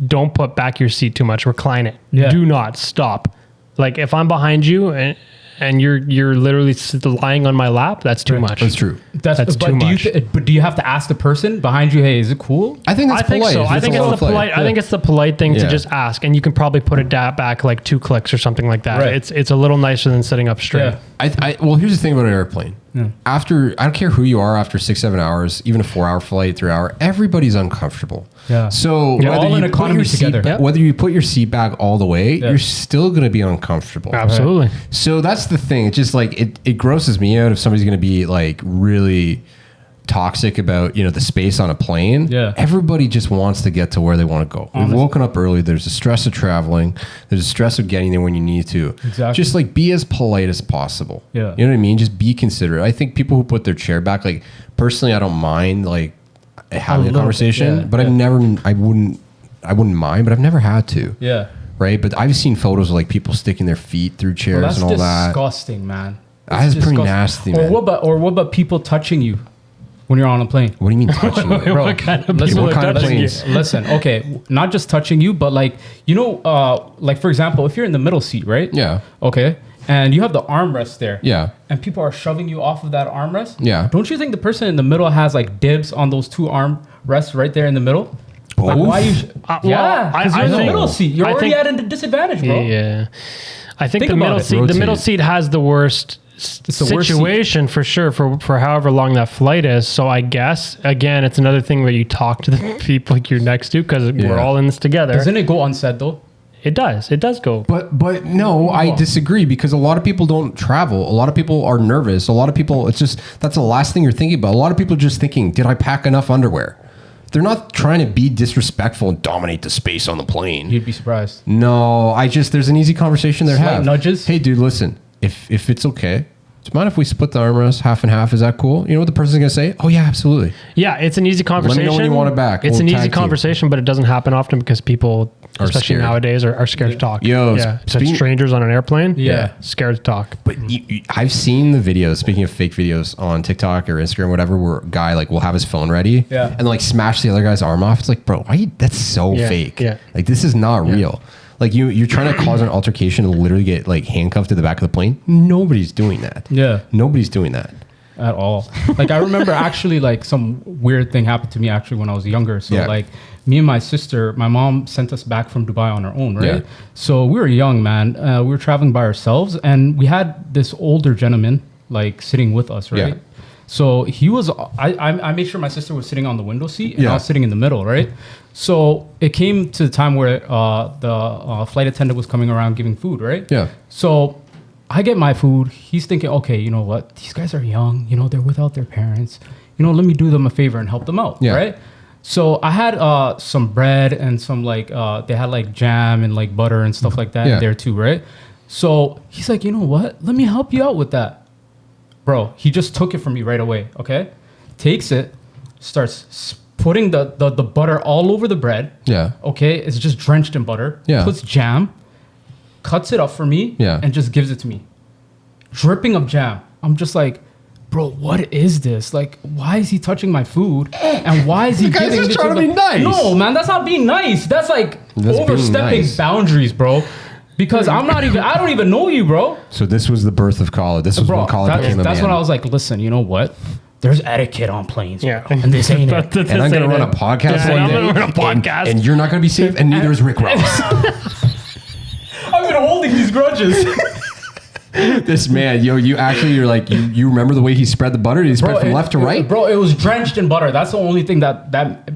don't put back your seat too much. Recline it. Yeah. Do not stop. Like if I'm behind you and you're literally lying on my lap, that's too much. That's true. That's too much. But do you have to ask the person behind you, hey, is it cool? I think that's polite. So. I think it's the polite. I think it's the polite thing to just ask, and you can probably put it back like 2 clicks or something like that. Right. It's a little nicer than sitting up straight. Yeah. Well, here's the thing about an airplane. After, I don't care who you are, after 6-7 hours, even a 4-hour flight, 3-hour, everybody's uncomfortable. Yeah. So You're all in economy together. Whether you put your seat back all the way, you're still going to be uncomfortable. Absolutely. So that's the thing. It's just like it grosses me out if somebody's going to be like really toxic about, you know, the space on a plane. Yeah. Everybody just wants to get to where they want to go. We've woken up early. There's the stress of traveling. There's the stress of getting there when you need to. Exactly. Just like be as polite as possible. Yeah. You know what I mean? Just be considerate. I think people who put their chair back, like personally, I don't mind like having a conversation, but I wouldn't mind, but I've never had to. Yeah. Right. But I've seen photos of like people sticking their feet through chairs and all that. That's disgusting, man. That's pretty nasty, man. Or what about people touching you when you're on a plane? What do you mean touching you? Bro, What kind of listen, people what are kind of touching you? planes? Listen, okay, not just touching you, but like, you know, like for example, if you're in the middle seat, right? Yeah. Okay. And you have the armrest there. Yeah. And people are shoving you off of that armrest. Yeah. Don't you think the person in the middle has like dibs on those 2 armrests right there in the middle? Like, Both? why you? Well, because I you're in the think- middle seat. You're I already think- at a disadvantage, bro. Yeah. I think Think the about middle it. seat, the middle Rotate. seat has the worst the worst situation for sure for however long that flight is. So I guess again, it's another thing where you talk to the people you're next to because we're all in this together. Doesn't it go unsaid though? It does go. But no, I disagree because a lot of people don't travel. A lot of people are nervous. A lot of people, it's just, that's the last thing you're thinking about. A lot of people are just thinking, did I pack enough underwear? They're not trying to be disrespectful and dominate the space on the plane. You'd be surprised. No, there's an easy conversation there. Slight nudges. Hey, dude, listen, if it's okay, do you mind if we split the armrest half and half? Is that cool? You know what the person's going to say? Oh, yeah, absolutely. Yeah, it's an easy conversation. Let me know when you want it back. It's We'll an easy tag team. conversation, but it doesn't happen often because people, Are especially scared. nowadays, are scared to talk. Yo, yeah, speaking- strangers on an airplane. Yeah. Scared to talk. But I've seen the videos, speaking of fake videos on TikTok or Instagram, whatever, where a guy like will have his phone ready and like smash the other guy's arm off. It's like, bro, that's so fake. Yeah. Like this is not real. Like you're trying to cause an altercation and literally get like handcuffed to the back of the plane. Nobody's doing that. Yeah. Nobody's doing that. At all. Like I remember actually like some weird thing happened to me actually when I was younger. So like me and my sister, my mom sent us back from Dubai on our own, right? Yeah. So we were young, man. We were traveling by ourselves and we had this older gentleman like sitting with us, right? Yeah. So he was, I made sure my sister was sitting on the window seat and Yeah. I was sitting in the middle, right? So it came to the time where the flight attendant was coming around giving food, right? Yeah. So I get my food. He's thinking, okay, you know what? These guys are young. You know, they're without their parents. You know, let me do them a favor and help them out, Yeah. right? So I had some bread and some like, they had like jam and like butter and stuff like that in there too, right? So he's like, you know what? Let me help you out with that. Bro, he just took it from me right away, okay? Takes it, starts putting the butter all over the bread. Yeah. Okay? It's just drenched in butter. Yeah. Puts jam, cuts it up for me, Yeah. and just gives it to me. Dripping of jam. I'm just like, bro, what is this? Like, why is he touching my food? And why is he guy's giving just it trying to be nice. No, man, that's not being nice. That's like That's being overstepping nice. boundaries, bro. Because I don't even know you, bro. So this was the birth of college. This was Bro, when college became a that's man. when I was like, listen, you know what? There's etiquette on planes. Yeah. Bro, and this ain't it. and I'm going to run a podcast one I'm day. gonna run a podcast. And you're not going to be safe, and neither is Rick Ross. I've been holding these grudges. This man, you're like, you remember the way he spread the butter? Did he spread from left to right? Bro, it was drenched in butter. That's the only thing that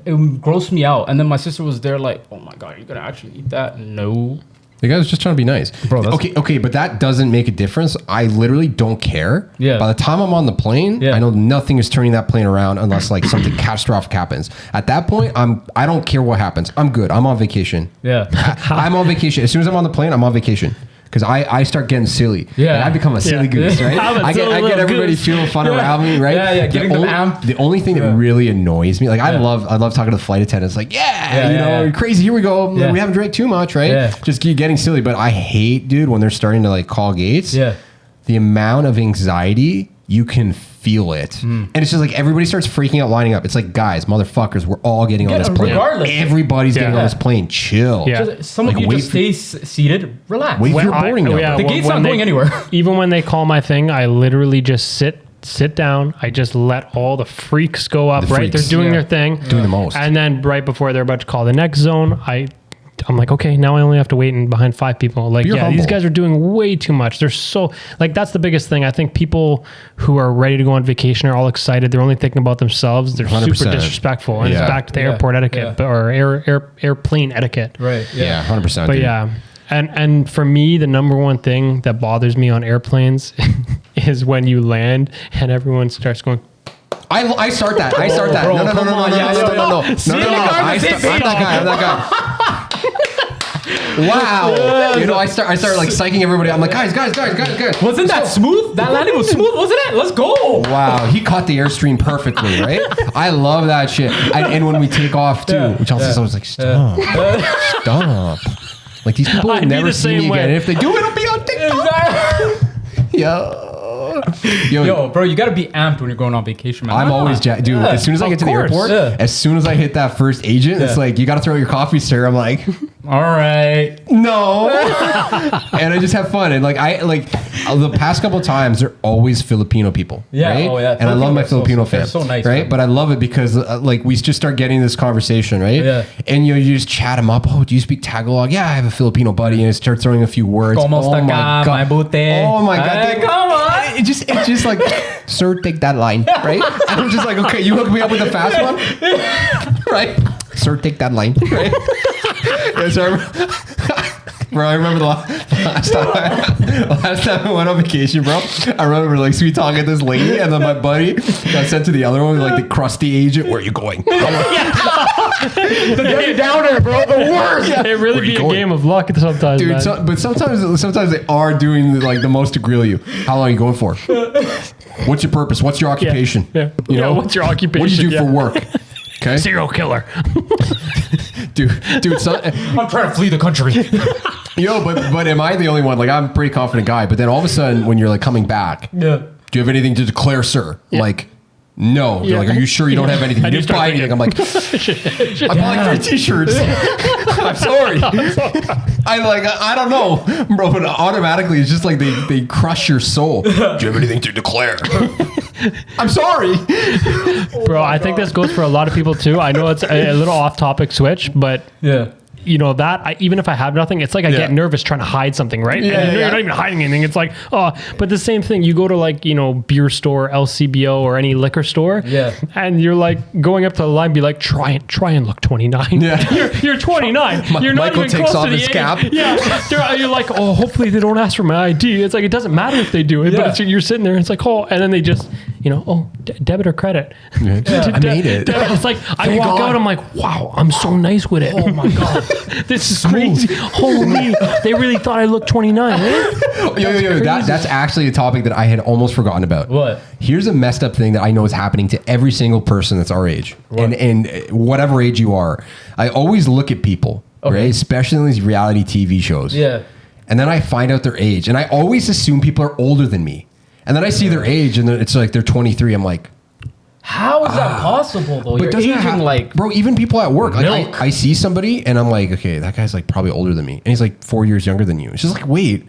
it grossed me out. And then my sister was there like, oh my God, you're going to actually eat that? No. The guy was just trying to be nice. Bro, okay, but that doesn't make a difference. I literally don't care. Yeah. By the time I'm on the plane, I know nothing is turning that plane around unless like something catastrophic happens. At that point, I don't care what happens. I'm good. I'm on vacation. Yeah. I'm on vacation. As soon as I'm on the plane, I'm on vacation. Because I start getting silly. Yeah. And I become a silly goose, right? I get everybody feeling fun around me, right? Yeah, getting them amped. The only thing that really annoys me, like I love talking to the flight attendants, like, you're crazy, here we go. Yeah. We haven't drank too much, right? Yeah. Just keep getting silly. But I hate, dude, when they're starting to like call gates. Yeah. The amount of anxiety you can feel it. And it's just like everybody starts freaking out, lining up. It's like, guys, motherfuckers, we're all getting on this plane. Regardless. Everybody's getting on this plane. Chill. Yeah. Just, some of you just stay seated, relax. Wait for your boarding number. The gate's not going anywhere. Even when they call my thing, I literally just sit down. I just let all the freaks go up, right? They're doing their thing. Doing the most. And then right before they're about to call the next zone, I'm like, okay, now I only have to wait in behind 5 people. Like, humble. These guys are doing way too much. They're so, like, that's the biggest thing. I think people who are ready to go on vacation are all excited. They're only thinking about themselves. They're 100%. super disrespectful. And it's back to the airport etiquette or airplane etiquette. Right. Yeah, 100%. But dude. yeah. And for me, the number one thing that bothers me on airplanes is when you land and everyone starts going, I start that. I start that. Bro, No. I'm that guy. Wow. You know, I start like psyching everybody. I'm like, guys. Wasn't that smooth? That landing was smooth, wasn't it? Let's go. Wow, he caught the airstream perfectly, right? I love that shit. And when we take off too, which also I was like, stop. Like these people will never see me again. And if they do, it'll be on TikTok. Yo, bro, you gotta be amped when you're going on vacation, man. I'm always dude. As soon as I get to the airport, as soon as I hit that first agent, it's like you got to throw your coffee stir. I'm like, all right, no, and I just have fun. And like the past couple of times, they're always Filipino people, right? Oh yeah, and I love my Filipino fans, so nice, right? man. But I love it because like we just start getting this conversation, right? Yeah. And you just chat them up. Oh, do you speak Tagalog? Yeah, I have a Filipino buddy, and I start throwing a few words. Kumusta ka, mabuti? Oh my god, come on. It's just like, sir, take that line, right? And I'm just like, okay, you hook me up with the fast one, right? Sir, take that line, right? Yeah, so bro, I remember the last time I went on vacation, bro. I remember like sweet talking to this lady, and then my buddy got sent to the other one, like the crusty agent. Where are you going? The Debbie Downer, bro, the worst. Yeah, it really be a game of luck sometimes, dude. man. But sometimes they are doing like the most to grill you. How long are you going for? What's your purpose? What's your occupation? Yeah. You know, what's your occupation? What do you do for work? Okay, serial killer. dude. I'm trying to flee the country. But am I the only one? Like, I'm a pretty confident guy. But then all of a sudden, when you're like coming back, do you have anything to declare, sir? Yeah. Like, no. They're like, are you sure you don't have anything? You didn't buy anything. I'm like, I bought like 3 t-shirts. I'm sorry. I don't know, bro. But automatically, it's just like they crush your soul. Do you have anything to declare? I'm sorry, bro. I think this goes for a lot of people too. I know it's a little off-topic switch, but you know that even if I have nothing, it's like I get nervous trying to hide something, right? And you're not even hiding anything. It's like, but the same thing. You go to like, beer store, LCBO, or any liquor store, and you're like going up to the line, be like, try and look 29. Yeah, you're 29. You're not Michael even takes close off to the his age. cap. Yeah, you're like, oh, hopefully they don't ask for my ID. It's like it doesn't matter if they do it, but you're sitting there. And it's like, and then they just, debit or credit. I made it. It's like I walk out, I'm like, wow, I'm so nice with it. Oh my god. This is crazy. Holy, they really thought I looked 29. Yo, that's actually a topic that I had almost forgotten about. What? Here's a messed up thing that I know is happening to every single person that's our age. And whatever age you are. I always look at people, right? Especially in these reality TV shows. Yeah. And then I find out their age. And I always assume people are older than me. And then I see their age and it's like they're 23. I'm like, how is that possible though? You're aging like, bro, even people at work. Like milk. I see somebody and I'm like, okay, that guy's like probably older than me. And he's like 4 years younger than you. It's just like, wait,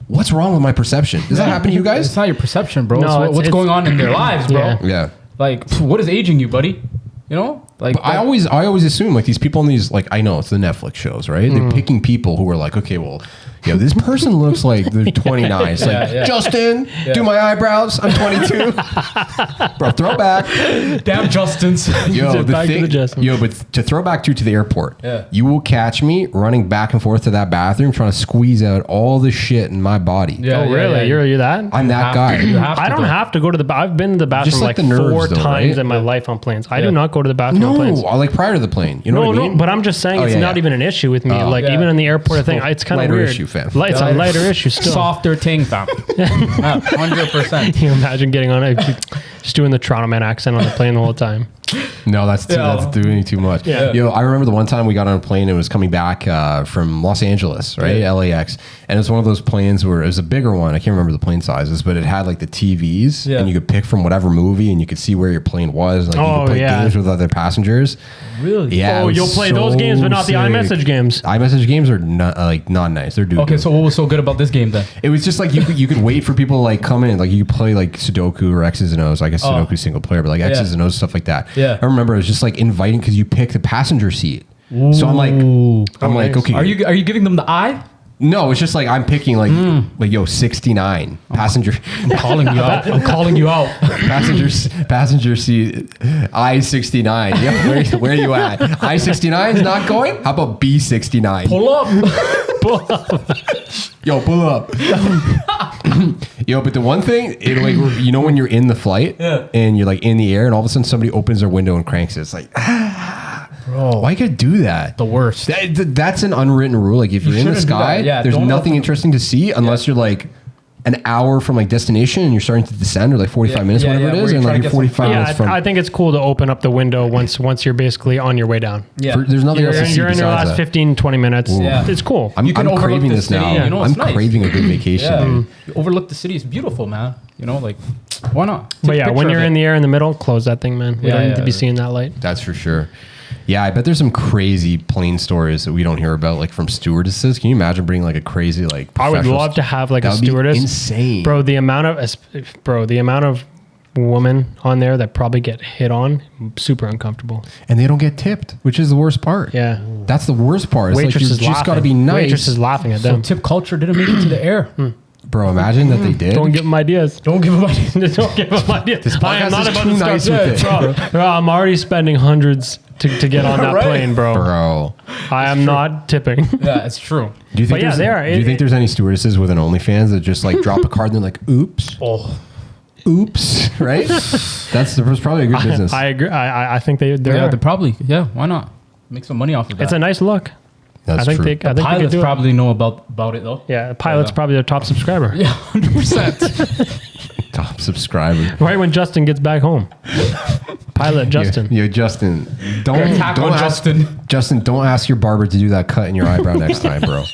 what's wrong with my perception? Does that happen to you guys? It's not your perception, bro. No, it's what's going on in their lives, bro. Yeah. Like, what is aging you, buddy? Like, I always assume like these people in these, like, I know it's the Netflix shows, right? They're picking people who are like, okay, well, this person looks like they're 29. It's like, Justin, do my eyebrows. I'm 22. Bro, throwback. Damn Justins. But to throw back to the airport, you will catch me running back and forth to that bathroom trying to squeeze out all the shit in my body. Yeah, really? You're that? I'm that guy. I don't have to go to the I've been to the bathroom like the nerves, 4 though, times right? in my life on planes. I do not go to the bathroom on planes. No, like prior to the plane. You know what I mean? No, but I'm just saying it's not even an issue with me. Even in the airport thing, it's kind of weird. Issue, fam. It's a lighter issue still. Softer ting, fam. 100%. Can you imagine getting on it, just doing the Toronto man accent on the plane the whole time? No, that's doing too much. Yeah. Yo, I remember the one time we got on a plane and it was coming back from Los Angeles, right? Yeah. LAX. And it was one of those planes where it was a bigger one. I can't remember the plane sizes, but it had like the TVs and you could pick from whatever movie and you could see where your plane was. Like you could play games with other passengers. Really? Yeah. Oh, you'll play those games, but not the iMessage games. iMessage games are not nice. They're okay. So what was so good about this game then? It was just like you could wait for people to like come in. Like you could play like Sudoku or X's and O's. I guess Sudoku single player, but like X's and O's, stuff like that. Yeah. I remember it was just like inviting because you pick the passenger seat. Ooh. So I'm like, okay. Are you giving them the eye? No, it's just like I'm picking like 69 passenger. I'm calling you out. I'm calling you out. Passenger seat I-69. Yeah, where are you at? I-69 is not going. How about B-69? Pull up. Pull up. Yo, pull up. Yo, but the one thing, when you're in the flight and you're like in the air and all of a sudden somebody opens their window and cranks it. It's like, bro, why could do that? The worst. That's an unwritten rule. Like if you're in the sky, there's nothing interesting to see unless you're like an hour from like destination and you're starting to descend, or like 45 minutes, whatever it is, and like you're 45 minutes from. I think it's cool to open up the window once you're basically on your way down. Yeah, there's nothing else to see. You're in your last that. 15, 20 minutes. Yeah. It's cool. I'm craving this now. Yeah. I'm craving a good vacation. You overlook the city. It's beautiful, man. Like, why not? But yeah, when you're in the air in the middle, close that thing, man. We don't need to be seeing that light. That's for sure. Yeah, I bet there's some crazy plane stories that we don't hear about, like from stewardesses. Can you imagine bringing like a crazy like? I would love to have like a stewardess. Insane, bro. The amount of women on there that probably get hit on, super uncomfortable. And they don't get tipped, which is the worst part. Yeah, that's the worst part. It's waitresses like you just got to be nice. Waitresses laughing at them. So tip culture didn't make it to the air. Bro, imagine that they did. Don't give them ideas. Don't give them ideas. Don't give them ideas. This podcast is too nice with it. Bro, I'm already spending hundreds to get on that plane, bro. I am not tipping. Yeah, it's true. Do you think do you think there's any stewardesses with an OnlyFans that just like drop a card and they're like, oops? Oops, right? That's probably a good business. I agree. I think they're probably, why not? Make some money off of that. It's a nice look. That's true. The pilots probably know about it though. Yeah, the pilot's probably their top subscriber. Yeah, 100%. Top subscriber. Right when Justin gets back home. Pilot Justin. Yeah, Justin. Don't ask Justin, don't ask your barber to do that cut in your eyebrow next time, bro.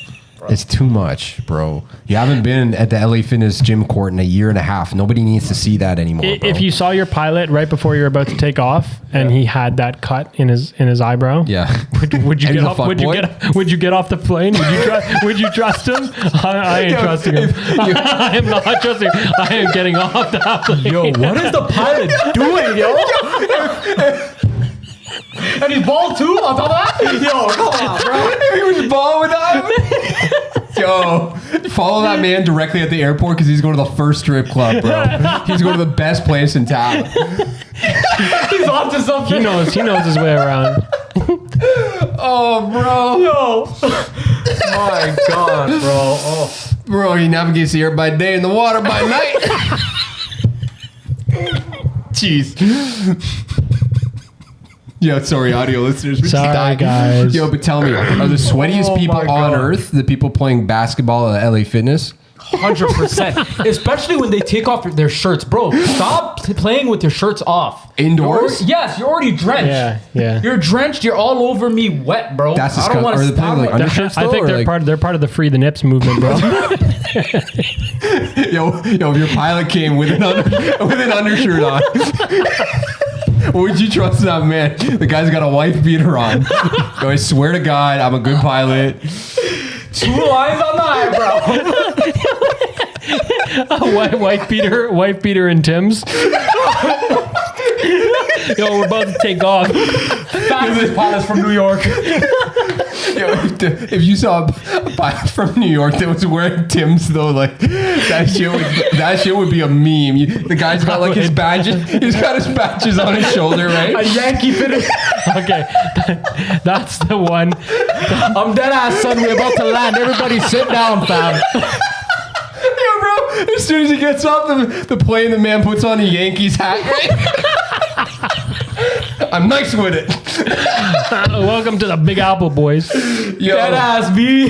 It's too much, bro. You haven't been at the LA Fitness gym court in a year and a half. Nobody needs to see that anymore, bro. If you saw your pilot right before you were about to take off and he had that cut in his eyebrow, would you get off? Would you get off the plane? Would you trust him? I ain't trusting him. I am not trusting him. I am getting off that plane. Yo, what is the pilot doing, yo? And he's bald too on top of that? Yo, come on, bro. He was bald with that? Yo, follow that man directly at the airport because he's going to the first strip club, bro. He's going to the best place in town. He's on to something. He knows his way around. Oh, bro. Yo. My God, bro. Oh. Bro, he navigates the air by day and the water by night. Jeez. Yo, sorry, audio listeners. Sorry, guys. Yo, but tell me, are the sweatiest people on earth the people playing basketball at LA Fitness? 100%. Especially when they take off their shirts. Bro, stop playing with your shirts off. Indoors? You're already drenched. Yeah. You're drenched. You're all over me wet, bro. That's disgusting. I don't want to stop. Like undershirts, I think they're part of the Free the Nips movement, bro. Yo, if your pilot came with an undershirt on, would you trust that man? The guy's got a wife beater on. Yo, I swear to God, I'm a good pilot. 2 lines on the eyebrow. Wife beater and Tim's. Yo, we're about to take off. Fastest pilots from New York. Yo, if you saw a pilot from New York that was wearing Tim's though, like that shit would be a meme. The guy's got like his badges. He's got his badges on his shoulder, right? A Yankee fitted. Okay, that's the one. I'm dead ass, son. We're about to land. Everybody sit down, fam. Yo, bro, as soon as he gets off the plane, the man puts on a Yankees hat. I'm nice with it. Welcome to the Big Apple, boys. Yo. Dead ass, B.